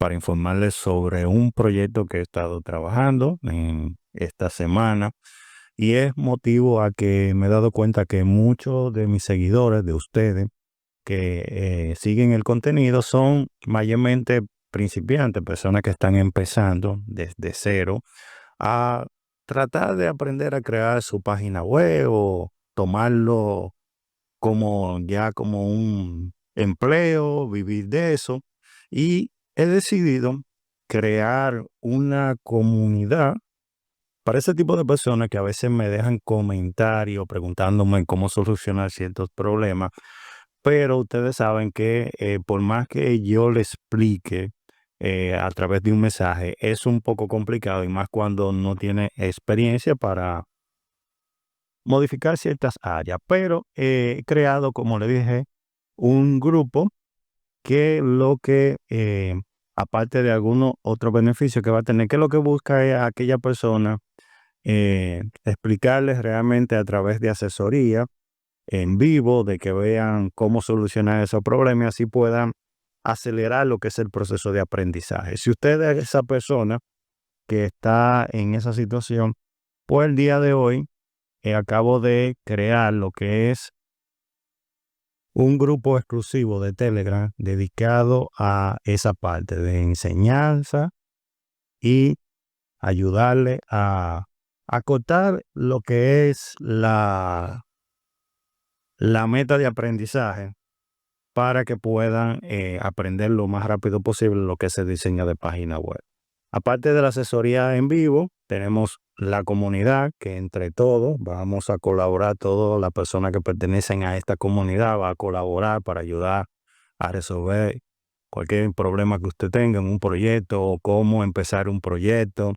para informarles sobre un proyecto que he estado trabajando en esta semana y es motivo a que me he dado cuenta que muchos de mis seguidores, de ustedes, que siguen el contenido son mayormente principiantes, personas que están empezando desde cero a tratar de aprender a crear su página web o tomarlo como ya como un empleo, vivir de eso. Y he decidido crear una comunidad para ese tipo de personas que a veces me dejan comentarios preguntándome cómo solucionar ciertos problemas, pero ustedes saben que por más que yo les explique a través de un mensaje, es un poco complicado y más cuando no tiene experiencia para modificar ciertas áreas. Pero he creado, como le dije, un grupo que aparte de algunos otros beneficios que va a tener, que lo que busca es a aquella persona explicarles realmente a través de asesoría en vivo, de que vean cómo solucionar esos problemas y así puedan acelerar lo que es el proceso de aprendizaje. Si usted es esa persona que está en esa situación, pues el día de hoy acabo de crear lo que es un grupo exclusivo de Telegram dedicado a esa parte de enseñanza y ayudarle a acotar lo que es la meta de aprendizaje para que puedan aprender lo más rápido posible lo que es el diseño de página web. Aparte de la asesoría en vivo, tenemos la comunidad que entre todos vamos a colaborar, todas las personas que pertenecen a esta comunidad va a colaborar para ayudar a resolver cualquier problema que usted tenga en un proyecto o cómo empezar un proyecto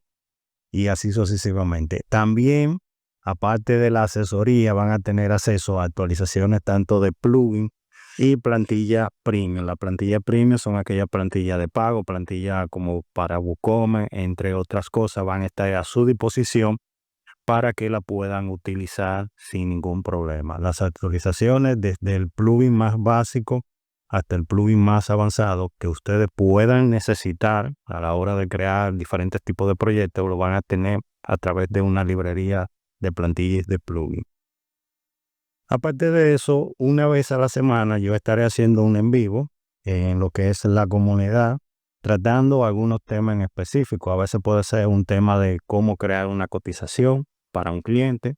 y así sucesivamente. También, aparte de la asesoría, van a tener acceso a actualizaciones tanto de plugin y plantilla premium. La plantilla premium son aquellas plantillas de pago, plantillas como para WooCommerce, entre otras cosas, van a estar a su disposición para que la puedan utilizar sin ningún problema. Las actualizaciones desde el plugin más básico hasta el plugin más avanzado que ustedes puedan necesitar a la hora de crear diferentes tipos de proyectos, lo van a tener a través de una librería de plantillas de plugin. Aparte de eso, una vez a la semana yo estaré haciendo un en vivo en lo que es la comunidad, tratando algunos temas en específico. A veces puede ser un tema de cómo crear una cotización para un cliente,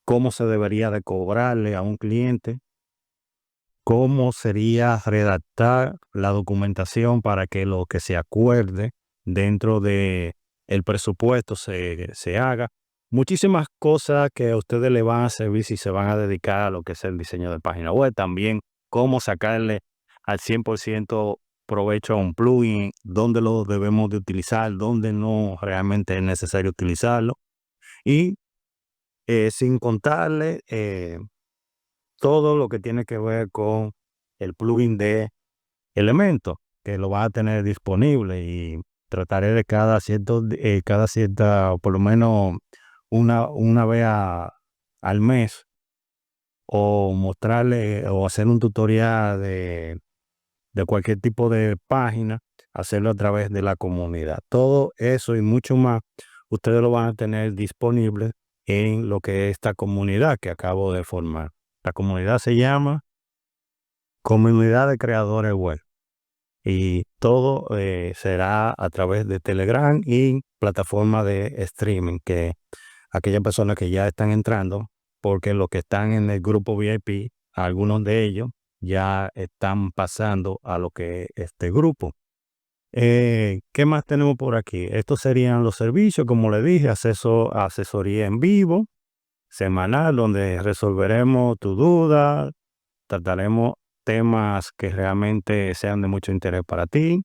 cómo se debería de cobrarle a un cliente, cómo sería redactar la documentación para que lo que se acuerde dentro de el presupuesto se haga. Muchísimas cosas que a ustedes le van a servir si se van a dedicar a lo que es el diseño de página web. También cómo sacarle al 100% provecho a un plugin, dónde lo debemos de utilizar, dónde no realmente es necesario utilizarlo. Y sin contarle todo lo que tiene que ver con el plugin de Elementor, que lo va a tener disponible y trataré de cada cierta, por lo menos una vez al mes, o mostrarle o hacer un tutorial de cualquier tipo de página, hacerlo a través de la comunidad. Todo eso y mucho más, ustedes lo van a tener disponible en lo que es esta comunidad que acabo de formar. La comunidad se llama Comunidad de Creadores Web y todo será a través de Telegram y plataforma de streaming, que aquellas personas que ya están entrando, porque los que están en el grupo VIP, algunos de ellos ya están pasando a lo que es este grupo. ¿Qué más tenemos por aquí? Estos serían los servicios, como le dije, acceso a asesoría en vivo, semanal, donde resolveremos tu duda, trataremos temas que realmente sean de mucho interés para ti,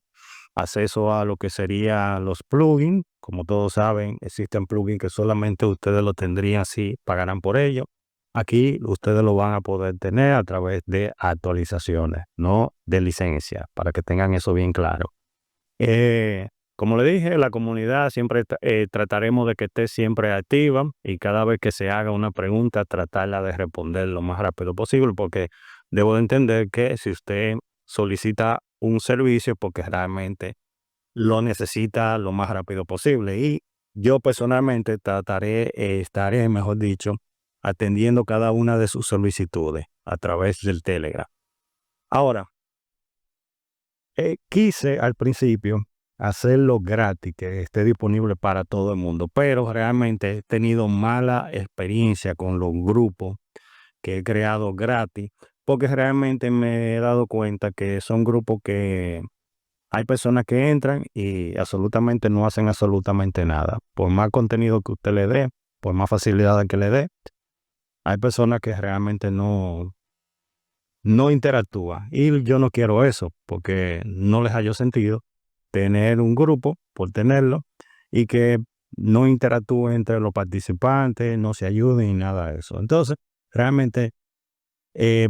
acceso a lo que serían los plugins. Como todos saben, existen plugins que solamente ustedes lo tendrían si pagaran por ello. Aquí ustedes lo van a poder tener a través de actualizaciones, no de licencia, para que tengan eso bien claro. Como le dije, la comunidad siempre trataremos de que esté siempre activa y cada vez que se haga una pregunta, tratarla de responder lo más rápido posible, porque debo de entender que si usted solicita un servicio, porque realmente lo necesita lo más rápido posible. Y yo personalmente estaré, mejor dicho, atendiendo cada una de sus solicitudes a través del Telegram. Ahora, quise al principio hacerlo gratis, que esté disponible para todo el mundo, pero realmente he tenido mala experiencia con los grupos que he creado gratis, porque realmente me he dado cuenta que son grupos que hay personas que entran y absolutamente no hacen absolutamente nada. Por más contenido que usted le dé, por más facilidad que le dé, hay personas que realmente no interactúa. Y yo no quiero eso, porque no les hallo sentido tener un grupo por tenerlo y que no interactúe entre los participantes, no se ayuden y nada de eso. Entonces, realmente,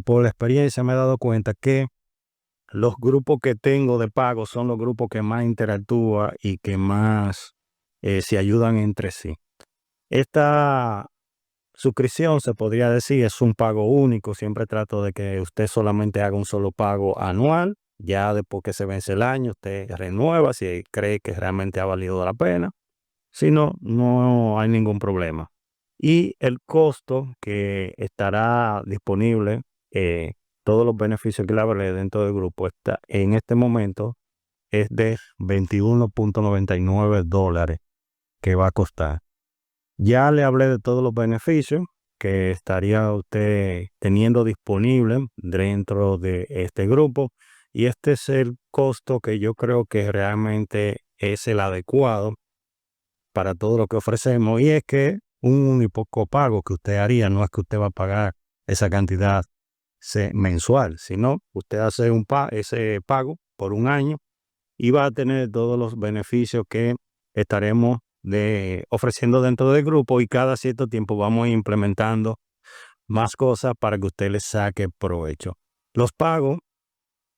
por la experiencia me he dado cuenta que los grupos que tengo de pago son los grupos que más interactúan y que más se ayudan entre sí. Esta suscripción, se podría decir, es un pago único. Siempre trato de que usted solamente haga un solo pago anual. Ya después que se vence el año, usted renueva si cree que realmente ha valido la pena. Si no, no hay ningún problema. Y el costo que estará disponible, todos los beneficios que le hablé dentro del grupo, está en este momento es de $21.99 que va a costar. Ya le hablé de todos los beneficios que estaría usted teniendo disponible dentro de este grupo, y este es el costo que yo creo que realmente es el adecuado para todo lo que ofrecemos, y es que un único pago que usted haría, no es que usted va a pagar esa cantidad mensual, sino usted hace ese pago por un año y va a tener todos los beneficios que estaremos ofreciendo dentro del grupo, y cada cierto tiempo vamos a ir implementando más cosas para que usted le saque provecho. Los pagos,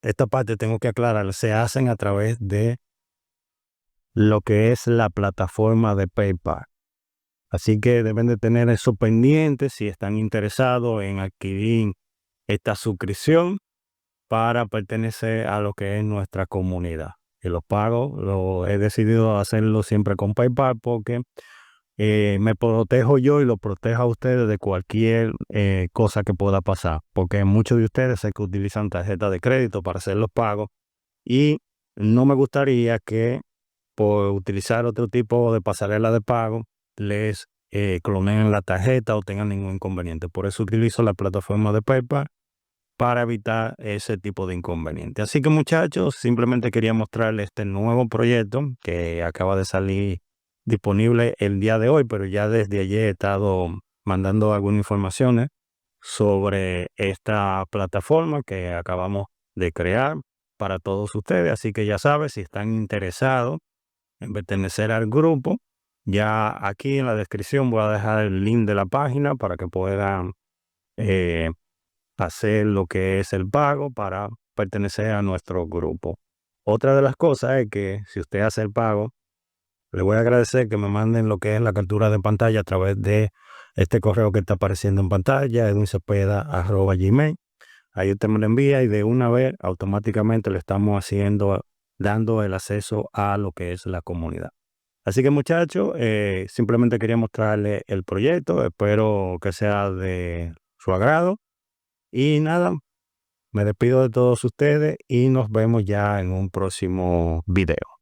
esta parte tengo que aclarar, se hacen a través de lo que es la plataforma de PayPal. Así que deben de tener eso pendiente si están interesados en adquirir esta suscripción para pertenecer a lo que es nuestra comunidad. Y los pagos, he decidido hacerlo siempre con PayPal porque me protejo yo y lo protejo a ustedes de cualquier cosa que pueda pasar. Porque muchos de ustedes sé que utilizan tarjeta de crédito para hacer los pagos, y no me gustaría que por utilizar otro tipo de pasarela de pago les cloneen la tarjeta o tengan ningún inconveniente. Por eso utilizo la plataforma de PayPal para evitar ese tipo de inconveniente. Así que, muchachos, simplemente quería mostrarles este nuevo proyecto que acaba de salir disponible el día de hoy, pero ya desde ayer he estado mandando algunas informaciones sobre esta plataforma que acabamos de crear para todos ustedes. Así que ya saben, si están interesados en pertenecer al grupo, ya aquí en la descripción voy a dejar el link de la página para que puedan eh, hacer lo que es el pago para pertenecer a nuestro grupo. Otra de las cosas es que si usted hace el pago, le voy a agradecer que me manden lo que es la captura de pantalla a través de este correo que está apareciendo en pantalla, edwincepeda@gmail. Ahí usted me lo envía y de una vez automáticamente le estamos dando el acceso a lo que es la comunidad. Así que, muchachos, simplemente quería mostrarle el proyecto. Espero que sea de su agrado. Y nada, me despido de todos ustedes y nos vemos ya en un próximo video.